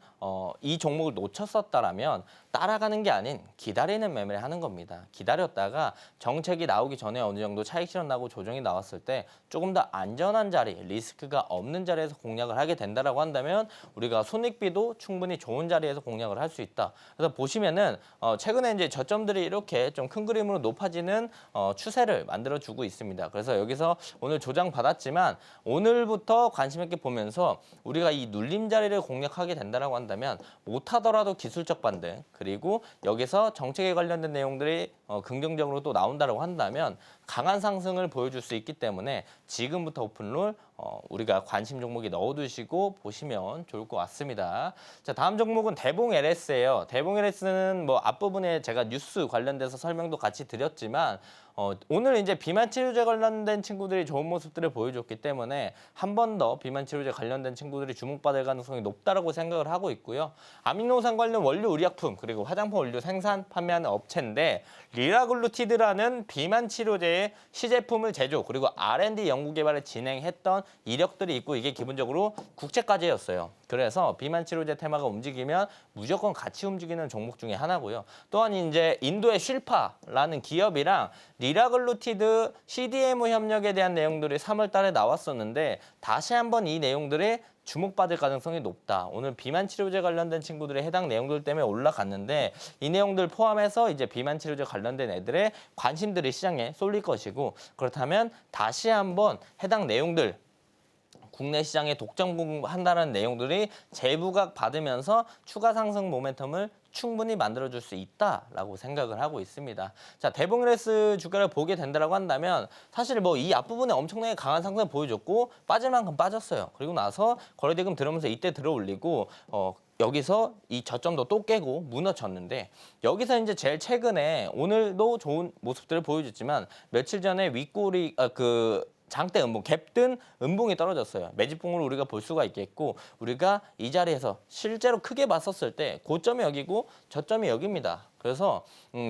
이 종목을 놓쳤었다라면 따라가는 게 아닌 기다리는 매매를 하는 겁니다. 기다렸다가 정책이 나오기 전에 어느 정도 차익 실현 나고 조정이 나왔을 때 조금 더 안전한 자리, 리스크가 없는 자리에서 공략을 하게 된다라고 한다면 우리가 손익비도 충분히 좋은 자리에서 공략을 할 수 있다. 그래서 보시면은 최근에 이제 저점들이 이렇게 좀 큰 그림으로 높아지는 추세를 만들어주고 있습니다. 그래서 여기서 오늘 조정 받았지만 오늘부터 관심 있게 보면서 우리가 이 눌림 자리를 공략하게 된다라고 한다면 못하더라도 기술적 반등 그리고 여기서 정책에 관련된 내용들이 긍정적으로 또 나온다라고 한다면 강한 상승을 보여줄 수 있기 때문에 지금부터 오픈롤 우리가 관심 종목에 넣어두시고 보시면 좋을 것 같습니다. 자, 다음 종목은 대봉LS예요. 대봉LS는 뭐 앞부분에 제가 뉴스 관련돼서 설명도 같이 드렸지만 오늘 이제 비만 치료제 관련된 친구들이 좋은 모습들을 보여줬기 때문에 한 번 더 비만 치료제 관련된 친구들이 주목받을 가능성이 높다라고 생각을 하고 있고요. 아미노산 관련 원료 의약품 그리고 화장품 원료 생산 판매하는 업체인데 리라글루티드라는 비만 치료제의 시제품을 제조 그리고 R&D 연구 개발을 진행했던 이력들이 있고 이게 기본적으로 국제과제였어요. 그래서 비만 치료제 테마가 움직이면 무조건 같이 움직이는 종목 중에 하나고요. 또한 이제 인도의 쉴파라는 기업이랑 리라글루티드 CDMO 협력에 대한 내용들이 3월 달에 나왔었는데 다시 한번 이 내용들이 주목받을 가능성이 높다. 오늘 비만 치료제 관련된 친구들의 해당 내용들 때문에 올라갔는데 이 내용들 포함해서 이제 비만 치료제 관련된 애들의 관심들이 시장에 쏠릴 것이고 그렇다면 다시 한번 해당 내용들 국내 시장에 독점 공급한다는 내용들이 재부각 받으면서 추가 상승 모멘텀을 충분히 만들어줄 수 있다라고 생각을 하고 있습니다. 자, 대봉LS 주가를 보게 된다라고 한다면 사실 뭐 이 앞부분에 엄청나게 강한 상승을 보여줬고 빠질 만큼 빠졌어요. 그리고 나서 거래대금 들어오면서 이때 들어올리고 여기서 이 저점도 또 깨고 무너졌는데 여기서 이제 제일 최근에 오늘도 좋은 모습들을 보여줬지만 며칠 전에 윗꼬리 장대 음봉, 갭든 음봉이 떨어졌어요. 매집봉으로 우리가 볼 수가 있겠고 우리가 이 자리에서 실제로 크게 봤었을 때 고점이 여기고 저점이 여기입니다. 그래서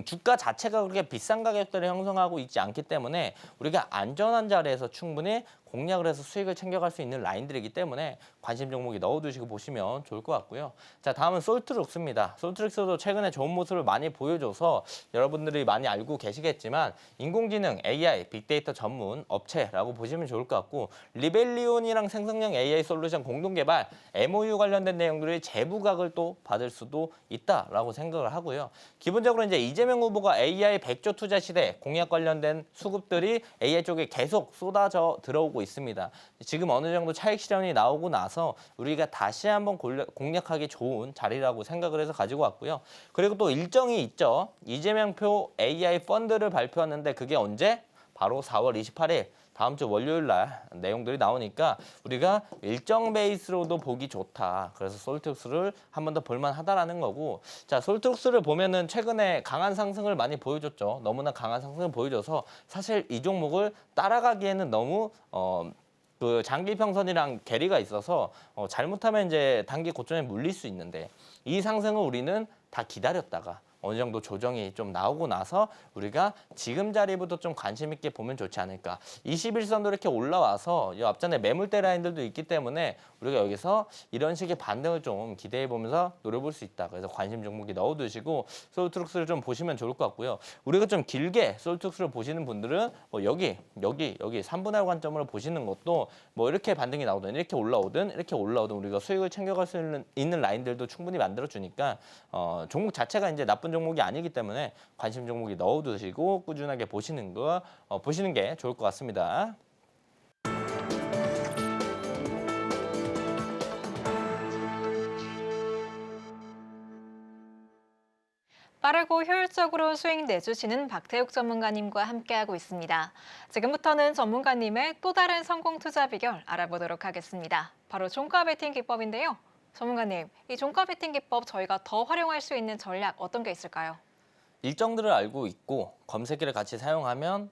주가 자체가 그렇게 비싼 가격대를 형성하고 있지 않기 때문에 우리가 안전한 자리에서 충분히 공략을 해서 수익을 챙겨갈 수 있는 라인들이기 때문에 관심 종목이 넣어두시고 보시면 좋을 것 같고요. 자, 다음은 솔트룩스입니다. 솔트룩스도 최근에 좋은 모습을 많이 보여줘서 여러분들이 많이 알고 계시겠지만 인공지능, AI, 빅데이터 전문 업체라고 보시면 좋을 것 같고 리벨리온이랑 생성형 AI 솔루션 공동개발 MOU 관련된 내용들이 재부각을 또 받을 수도 있다라고 생각을 하고요. 기본적으로 이제 이재명 후보가 AI 100조 투자 시대 공약 관련된 수급들이 AI 쪽에 계속 쏟아져 들어오고 있습니다. 지금 어느 정도 차익 실현이 나오고 나서 우리가 다시 한번 공략하기 좋은 자리라고 생각을 해서 가지고 왔고요. 그리고 또 일정이 있죠. 이재명표 AI 펀드를 발표하는데 그게 언제? 바로 4월 28일 다음 주 월요일 날 내용들이 나오니까 우리가 일정 베이스로도 보기 좋다. 그래서 솔트룩스를 한 번 더 볼만하다라는 거고 자 솔트룩스를 보면은 최근에 강한 상승을 많이 보여줬죠. 너무나 강한 상승을 보여줘서 사실 이 종목을 따라가기에는 너무 그 장기 평선이랑 괴리가 있어서 잘못하면 이제 단기 고점에 물릴 수 있는데 이 상승을 우리는 다 기다렸다가 어느 정도 조정이 좀 나오고 나서 우리가 지금 자리부터 좀 관심 있게 보면 좋지 않을까. 21선도 이렇게 올라와서 이 앞전에 매물대 라인들도 있기 때문에 우리가 여기서 이런 식의 반등을 좀 기대해 보면서 노려볼 수 있다. 그래서 관심 종목이 넣어두시고 솔트룩스를 좀 보시면 좋을 것 같고요. 우리가 좀 길게 솔트룩스를 보시는 분들은 뭐 여기 3분할 관점으로 보시는 것도 뭐 이렇게 반등이 나오든 이렇게 올라오든 우리가 수익을 챙겨갈 수 있는 라인들도 충분히 만들어 주니까 종목 자체가 이제 나쁜 종목이 아니기 때문에 관심 종목이 넣어두시고 꾸준하게 보시는 게 좋을 것 같습니다. 빠르고 효율적으로 수익 내주시는 박태욱 전문가님과 함께하고 있습니다. 지금부터는 전문가님의 또 다른 성공 투자 비결 알아보도록 하겠습니다. 바로 종가 베팅 기법인데요. 전문가님, 이 종가 베팅 기법 저희가 더 활용할 수 있는 전략 어떤 게 있을까요? 일정들을 알고 있고 검색기를 같이 사용하면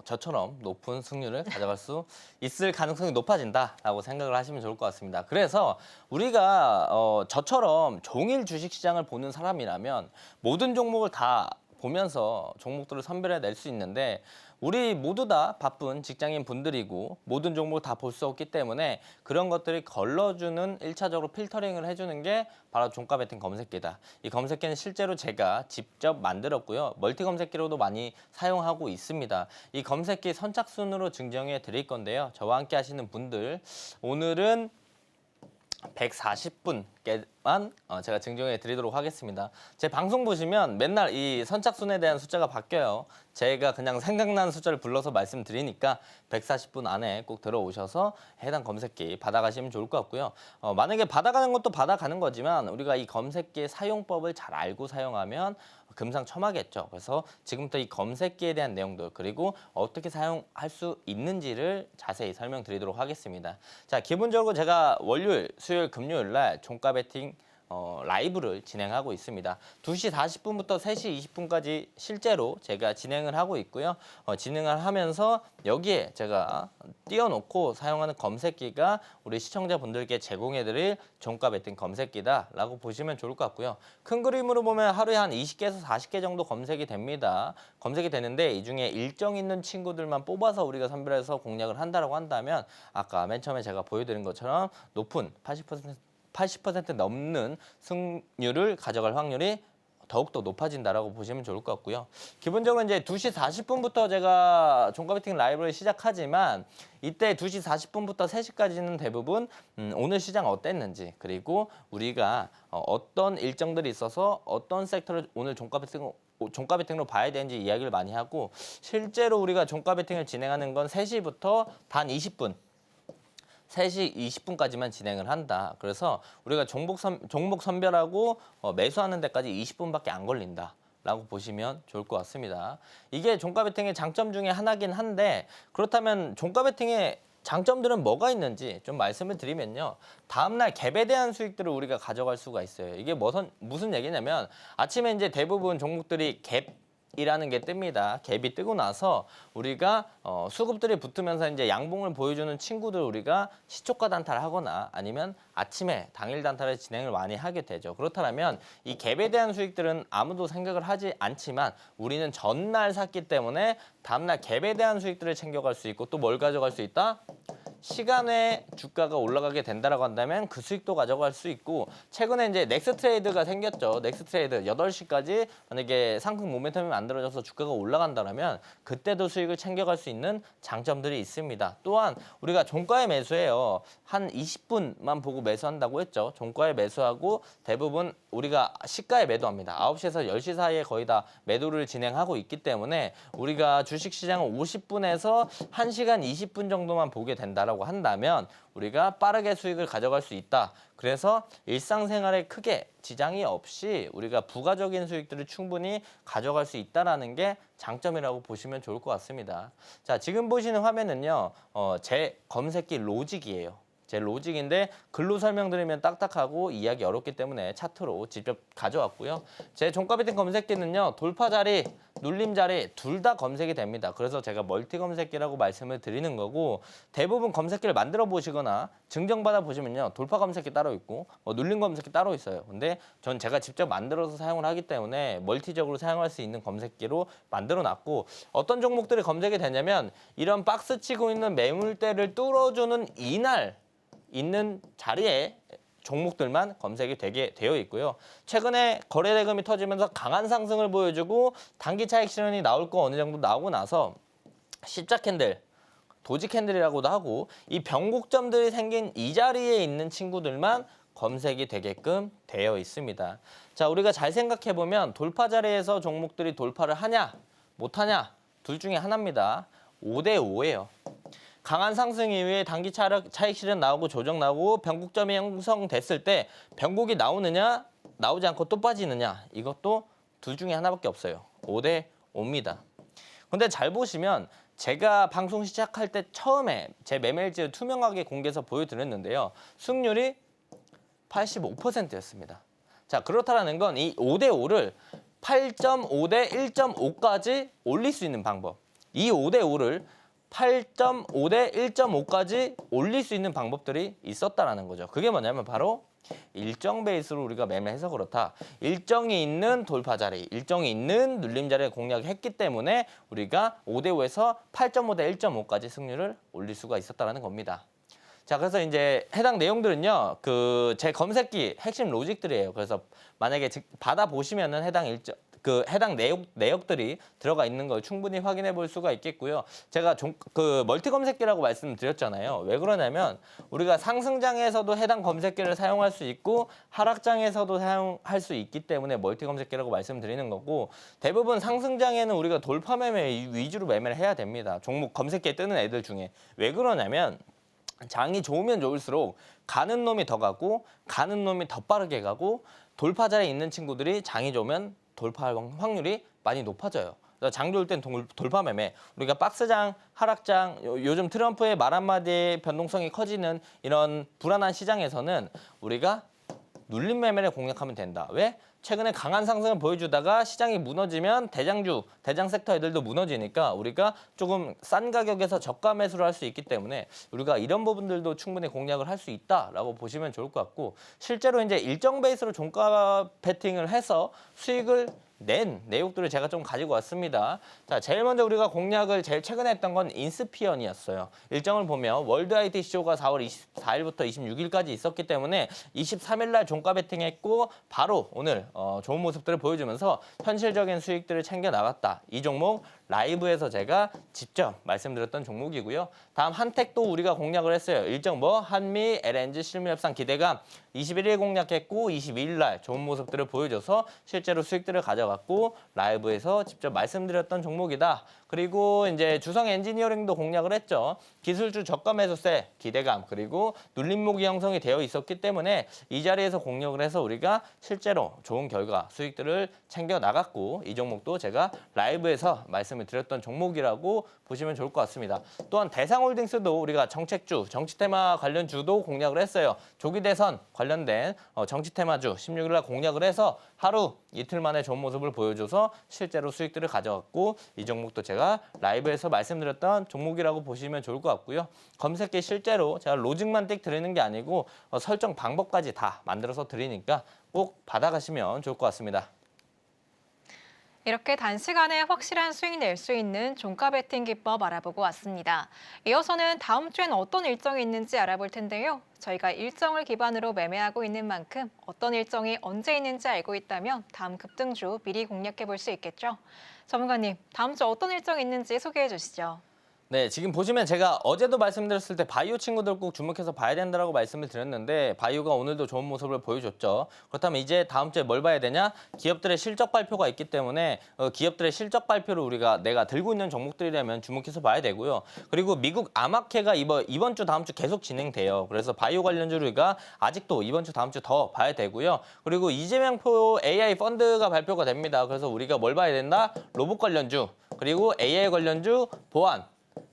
저처럼 높은 승률을 가져갈 수 있을 가능성이 높아진다라고 생각을 하시면 좋을 것 같습니다. 그래서 우리가 저처럼 종일 주식시장을 보는 사람이라면 모든 종목을 다 보면서 종목들을 선별해낼 수 있는데 우리 모두 다 바쁜 직장인 분들이고 모든 종목을 다 볼 수 없기 때문에 그런 것들이 걸러주는 1차적으로 필터링을 해주는 게 바로 종가 베팅 검색기다. 이 검색기는 실제로 제가 직접 만들었고요. 멀티 검색기로도 많이 사용하고 있습니다. 이 검색기 선착순으로 증정해 드릴 건데요. 저와 함께 하시는 분들 오늘은 140분께만 제가 증정해 드리도록 하겠습니다. 제 방송 보시면 맨날 이 선착순에 대한 숫자가 바뀌어요. 제가 그냥 생각나는 숫자를 불러서 말씀드리니까 140분 안에 꼭 들어오셔서 해당 검색기 받아가시면 좋을 것 같고요. 만약에 받아가는 것도 받아가는 거지만 우리가 이 검색기의 사용법을 잘 알고 사용하면 금상첨화겠죠. 그래서 지금부터 이 검색기에 대한 내용들 그리고 어떻게 사용할 수 있는지를 자세히 설명드리도록 하겠습니다. 자, 기본적으로 제가 월요일, 수요일, 금요일 날 종가 베팅 라이브를 진행하고 있습니다. 2시 40분부터 3시 20분까지 실제로 제가 진행을 하고 있고요. 진행을 하면서 여기에 제가 띄워놓고 사용하는 검색기가 우리 시청자분들께 제공해드릴 종가 베팅 검색기다라고 보시면 좋을 것 같고요. 큰 그림으로 보면 하루에 한 20개에서 40개 정도 검색이 됩니다. 검색이 되는데 이 중에 일정 있는 친구들만 뽑아서 우리가 선별해서 공략을 한다라고 한다면 아까 맨 처음에 제가 보여드린 것처럼 높은 80% 넘는 승률을 가져갈 확률이 더욱더 높아진다라고 보시면 좋을 것 같고요. 기본적으로 이제 2시 40분부터 제가 종가 베팅 라이브를 시작하지만 이때 2시 40분부터 3시까지는 대부분 오늘 시장 어땠는지 그리고 우리가 어떤 일정들이 있어서 어떤 섹터를 오늘 종가 베팅으로 봐야 되는지 이야기를 많이 하고 실제로 우리가 종가 베팅을 진행하는 건 3시부터 단 20분 3시 20분까지만 진행을 한다. 그래서 우리가 종목 선별하고 매수하는 데까지 20분밖에 안 걸린다. 라고 보시면 좋을 것 같습니다. 이게 종가 베팅의 장점 중에 하나긴 한데 그렇다면 종가 베팅의 장점들은 뭐가 있는지 좀 말씀을 드리면요. 다음날 갭에 대한 수익들을 우리가 가져갈 수가 있어요. 이게 무슨 얘기냐면 아침에 이제 대부분 종목들이 갭 갭이라는 게 뜹니다. 갭이 뜨고 나서 우리가 수급들이 붙으면서 이제 양봉을 보여주는 친구들 우리가 시초가 단타를 하거나 아니면 아침에 당일 단타를 진행을 많이 하게 되죠. 그렇다면 이 갭에 대한 수익들은 아무도 생각을 하지 않지만 우리는 전날 샀기 때문에 다음날 갭에 대한 수익들을 챙겨갈 수 있고 또 뭘 가져갈 수 있다? 시간에 주가가 올라가게 된다라고 한다면 그 수익도 가져갈 수 있고 최근에 이제 넥스트레이드가 생겼죠. 넥스트레이드 8시까지 만약에 상승 모멘텀이 만들어져서 주가가 올라간다면 그때도 수익을 챙겨갈 수 있는 장점들이 있습니다. 또한 우리가 종가에 매수해요. 한 20분만 보고 매수한다고 했죠. 종가에 매수하고 대부분 우리가 시가에 매도합니다. 9시에서 10시 사이에 거의 다 매도를 진행하고 있기 때문에 우리가 주식시장을 50분에서 1시간 20분 정도만 보게 된다라고 한다면 우리가 빠르게 수익을 가져갈 수 있다. 그래서 일상생활에 크게 지장이 없이 우리가 부가적인 수익들을 충분히 가져갈 수 있다는 게 장점이라고 보시면 좋을 것 같습니다. 자, 지금 보시는 화면은요. 제 검색기 로직이에요. 제 로직인데 글로 설명드리면 딱딱하고 이해하기 어렵기 때문에 차트로 직접 가져왔고요. 제 종가 베팅 검색기는요. 돌파 자리, 눌림 자리 둘 다 검색이 됩니다. 그래서 제가 멀티 검색기라고 말씀을 드리는 거고 대부분 검색기를 만들어 보시거나 증정받아 보시면요. 돌파 검색기 따로 있고 눌림 검색기 따로 있어요. 근데 전 제가 직접 만들어서 사용을 하기 때문에 멀티적으로 사용할 수 있는 검색기로 만들어 놨고 어떤 종목들이 검색이 되냐면 이런 박스 치고 있는 매물대를 뚫어주는 이날 있는 자리에 종목들만 검색이 되게 되어 있고요. 최근에 거래대금이 터지면서 강한 상승을 보여주고 단기 차익 실현이 나올 거 어느 정도 나오고 나서 십자 캔들, 도지 캔들이라고도 하고 이 변곡점들이 생긴 이 자리에 있는 친구들만 검색이 되게끔 되어 있습니다. 자, 우리가 잘 생각해 보면 돌파 자리에서 종목들이 돌파를 하냐, 못하냐 둘 중에 하나입니다. 5대 5예요. 강한 상승 이후에 단기 차익 실현 나오고 조정 나오고 변곡점이 형성됐을 때 변곡이 나오느냐 나오지 않고 또 빠지느냐 이것도 둘 중에 하나밖에 없어요. 5대 5입니다. 근데 잘 보시면 제가 방송 시작할 때 처음에 제 매매일지를 투명하게 공개해서 보여드렸는데요. 수익률이 85%였습니다. 자, 그렇다는 건 이 5대 5를 8.5대 1.5까지 올릴 수 있는 방법. 이 5대 5를 8.5대 1.5까지 올릴 수 있는 방법들이 있었다라는 거죠. 그게 뭐냐면 바로 일정 베이스로 우리가 매매해서 그렇다. 일정이 있는 돌파 자리, 일정이 있는 눌림 자리를 공략했기 때문에 우리가 5대 5에서 8.5대 1.5까지 승률을 올릴 수가 있었다라는 겁니다. 자, 그래서 이제 해당 내용들은요, 제 검색기 핵심 로직들이에요. 그래서 만약에 받아 보시면은 해당 내역들이 들어가 있는 걸 충분히 확인해 볼 수가 있겠고요. 제가 멀티 검색기라고 말씀드렸잖아요. 왜 그러냐면 우리가 상승장에서도 해당 검색기를 사용할 수 있고 하락장에서도 사용할 수 있기 때문에 멀티 검색기라고 말씀드리는 거고 대부분 상승장에는 우리가 돌파 매매 위주로 매매를 해야 됩니다. 종목 검색기에 뜨는 애들 중에. 왜 그러냐면 장이 좋으면 좋을수록 가는 놈이 더 가고 가는 놈이 더 빠르게 가고 돌파 자리에 있는 친구들이 장이 좋으면 돌파할 확률이 많이 높아져요. 장 좋을 땐 돌파 매매. 우리가 박스장, 하락장, 요즘 트럼프의 말 한마디에 변동성이 커지는 이런 불안한 시장에서는 우리가 눌림 매매를 공략하면 된다. 왜? 최근에 강한 상승을 보여주다가 시장이 무너지면 대장 섹터 애들도 무너지니까 우리가 조금 싼 가격에서 저가 매수를 할 수 있기 때문에 우리가 이런 부분들도 충분히 공략을 할 수 있다라고 보시면 좋을 것 같고 실제로 이제 일정 베이스로 종가 베팅을 해서 수익을 낸 내용들을 제가 좀 가지고 왔습니다. 자, 제일 먼저 우리가 공략을 제일 최근에 했던 건 인스피언이었어요. 일정을 보면 월드 IT 쇼가 4월 24일부터 26일까지 있었기 때문에 23일 날 종가 베팅했고 바로 오늘 좋은 모습들을 보여주면서 현실적인 수익들을 챙겨 나갔다. 이 종목 라이브에서 제가 직접 말씀드렸던 종목이고요. 다음 한택도 우리가 공략을 했어요. 일정 한미 LNG 실무 협상 기대감 21일 공략했고 22일 날 좋은 모습들을 보여줘서 실제로 수익들을 가져갔고 라이브에서 직접 말씀드렸던 종목이다. 그리고 이제 주성 엔지니어링도 공략을 했죠. 기술주 저가 매수세 기대감 그리고 눌림목이 형성이 되어 있었기 때문에 이 자리에서 공략을 해서 우리가 실제로 좋은 결과 수익들을 챙겨 나갔고 이 종목도 제가 라이브에서 말씀을 드렸던 종목이라고 보시면 좋을 것 같습니다. 또한 대상홀딩스도 우리가 정책주, 정치 테마 관련 주도 공략을 했어요. 조기 대선 관련된 정치 테마주 16일 날 공략을 해서 하루 이틀 만에 좋은 모습을 모습을 보여줘서 실제로 수익들을 가져갔고 이 종목도 제가 라이브에서 말씀드렸던 종목이라고 보시면 좋을 것 같고요. 검색기 실제로 제가 로직만 띡 드리는 게 아니고 설정 방법까지 다 만들어서 드리니까 꼭 받아가시면 좋을 것 같습니다. 이렇게 단시간에 확실한 수익 낼 수 있는 종가 베팅 기법 알아보고 왔습니다. 이어서는 다음 주엔 어떤 일정이 있는지 알아볼 텐데요. 저희가 일정을 기반으로 매매하고 있는 만큼 어떤 일정이 언제 있는지 알고 있다면 다음 급등주 미리 공략해 볼 수 있겠죠. 전문가님, 다음 주 어떤 일정이 있는지 소개해 주시죠. 네, 지금 보시면 제가 어제도 말씀드렸을 때 바이오 친구들 꼭 주목해서 봐야 된다고 말씀을 드렸는데 바이오가 오늘도 좋은 모습을 보여줬죠. 그렇다면 이제 다음 주에 뭘 봐야 되냐? 기업들의 실적 발표가 있기 때문에 기업들의 실적 발표를 내가 들고 있는 종목들이라면 주목해서 봐야 되고요. 그리고 미국 아마케가 이번 주 다음 주 계속 진행돼요. 그래서 바이오 관련주를 우리가 아직도 이번 주 다음 주 더 봐야 되고요. 그리고 이재명 표 AI 펀드가 발표가 됩니다. 그래서 우리가 뭘 봐야 된다? 로봇 관련주, 그리고 AI 관련주, 보안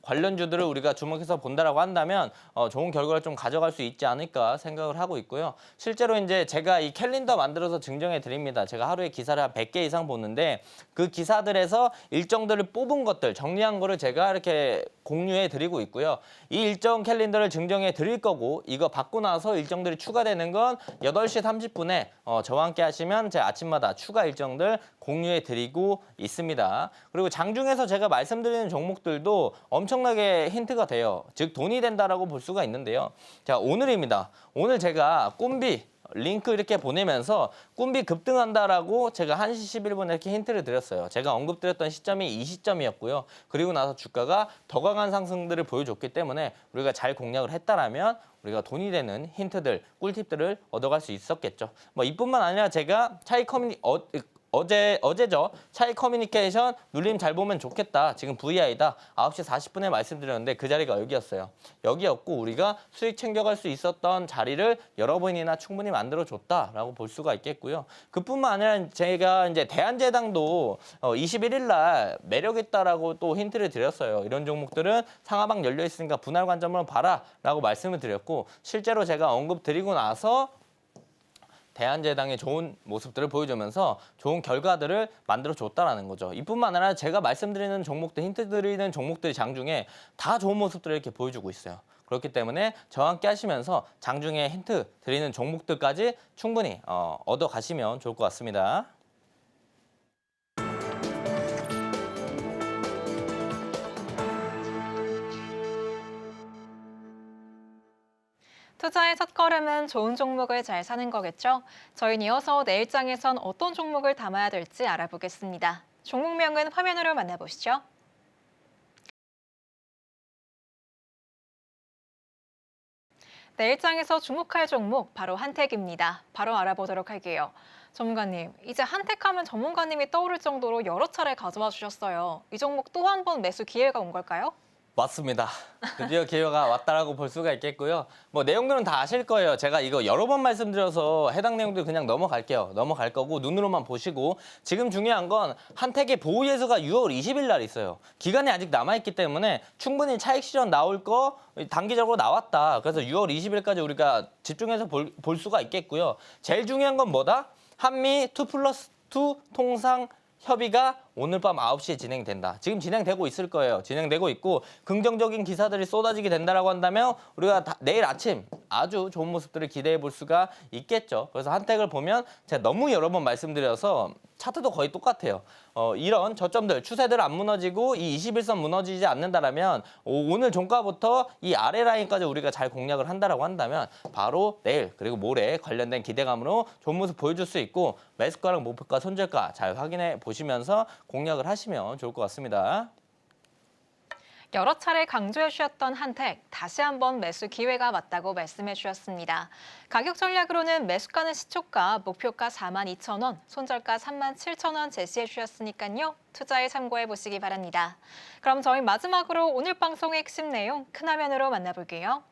관련주들을 우리가 주목해서 본다라고 한다면 좋은 결과를 좀 가져갈 수 있지 않을까 생각을 하고 있고요. 실제로 이제 제가 이 캘린더 만들어서 증정해 드립니다. 제가 하루에 기사를 한 100개 이상 보는데 그 기사들에서 일정들을 뽑은 것들, 정리한 거를 제가 이렇게 공유해 드리고 있고요. 이 일정 캘린더를 증정해 드릴 거고 이거 받고 나서 일정들이 추가되는 건 8시 30분에 저와 함께 하시면 제 아침마다 추가 일정들 공유해 드리고 있습니다. 그리고 장중에서 제가 말씀드리는 종목들도 엄청나게 힌트가 돼요. 즉 돈이 된다라고 볼 수가 있는데요. 자, 오늘입니다. 오늘 제가 꿈비 링크 이렇게 보내면서 꿈비 급등한다라고 제가 1시 11분에 이렇게 힌트를 드렸어요. 제가 언급드렸던 시점이 이 시점이었고요. 그리고 나서 주가가 더 강한 상승들을 보여줬기 때문에 우리가 잘 공략을 했다라면 우리가 돈이 되는 힌트들, 꿀팁들을 얻어갈 수 있었겠죠. 이뿐만 아니라 제가 어제죠. 차이 커뮤니케이션 눌림 잘 보면 좋겠다. 지금 VI다. 9시 40분에 말씀드렸는데 그 자리가 여기였어요. 여기였고 우리가 수익 챙겨갈 수 있었던 자리를 여러 번이나 충분히 만들어줬다라고 볼 수가 있겠고요. 그뿐만 아니라 제가 이제 대한제당도 21일 날 매력 있다라고 또 힌트를 드렸어요. 이런 종목들은 상하방 열려 있으니까 분할 관점으로 봐라라고 말씀을 드렸고 실제로 제가 언급 드리고 나서 대한제당의 좋은 모습들을 보여주면서 좋은 결과들을 만들어줬다라는 거죠. 이뿐만 아니라 제가 말씀드리는 종목들, 힌트 드리는 종목들이 장중에 다 좋은 모습들을 이렇게 보여주고 있어요. 그렇기 때문에 저와 함께 하시면서 장중에 힌트 드리는 종목들까지 충분히 얻어가시면 좋을 것 같습니다. 투자의 첫걸음은 좋은 종목을 잘 사는 거겠죠? 저희는 이어서 내일장에선 어떤 종목을 담아야 될지 알아보겠습니다. 종목명은 화면으로 만나보시죠. 내일장에서 주목할 종목 바로 한택입니다. 바로 알아보도록 할게요. 전문가님, 이제 한택하면 전문가님이 떠오를 정도로 여러 차례 가져와 주셨어요. 이 종목 또 한 번 매수 기회가 온 걸까요? 맞습니다. 드디어 기회가 왔다라고 볼 수가 있겠고요. 내용들은 다 아실 거예요. 제가 이거 여러 번 말씀드려서 해당 내용들 그냥 넘어갈게요. 넘어갈 거고 눈으로만 보시고 지금 중요한 건 한택의 보호 예수가 6월 20일 날 있어요. 기간이 아직 남아있기 때문에 충분히 차익 실현 나올 거 단기적으로 나왔다. 그래서 6월 20일까지 우리가 집중해서 볼 수가 있겠고요. 제일 중요한 건 뭐다? 한미 2+2 통상 협의가 오늘 밤 9시에 진행된다. 지금 진행되고 있을 거예요. 진행되고 있고 긍정적인 기사들이 쏟아지게 된다라고 한다면 우리가 내일 아침 아주 좋은 모습들을 기대해 볼 수가 있겠죠. 그래서 한택을 보면 제가 너무 여러 번 말씀드려서 차트도 거의 똑같아요. 이런 저점들, 추세들 안 무너지고 이 21선 무너지지 않는다라면 오늘 종가부터 이 아래 라인까지 우리가 잘 공략을 한다라고 한다면 바로 내일 그리고 모레 관련된 기대감으로 좋은 모습 보여줄 수 있고 매수가랑 목표가, 손절가 잘 확인해 보시면서 공략을 하시면 좋을 것 같습니다. 여러 차례 강조해 주셨던 한택, 다시 한번 매수 기회가 왔다고 말씀해 주셨습니다. 가격 전략으로는 매수가는 시초가, 목표가 42,000원, 손절가 37,000원 제시해 주셨으니까요. 투자에 참고해 보시기 바랍니다. 그럼 저희 마지막으로 오늘 방송의 핵심 내용 큰 화면으로 만나볼게요.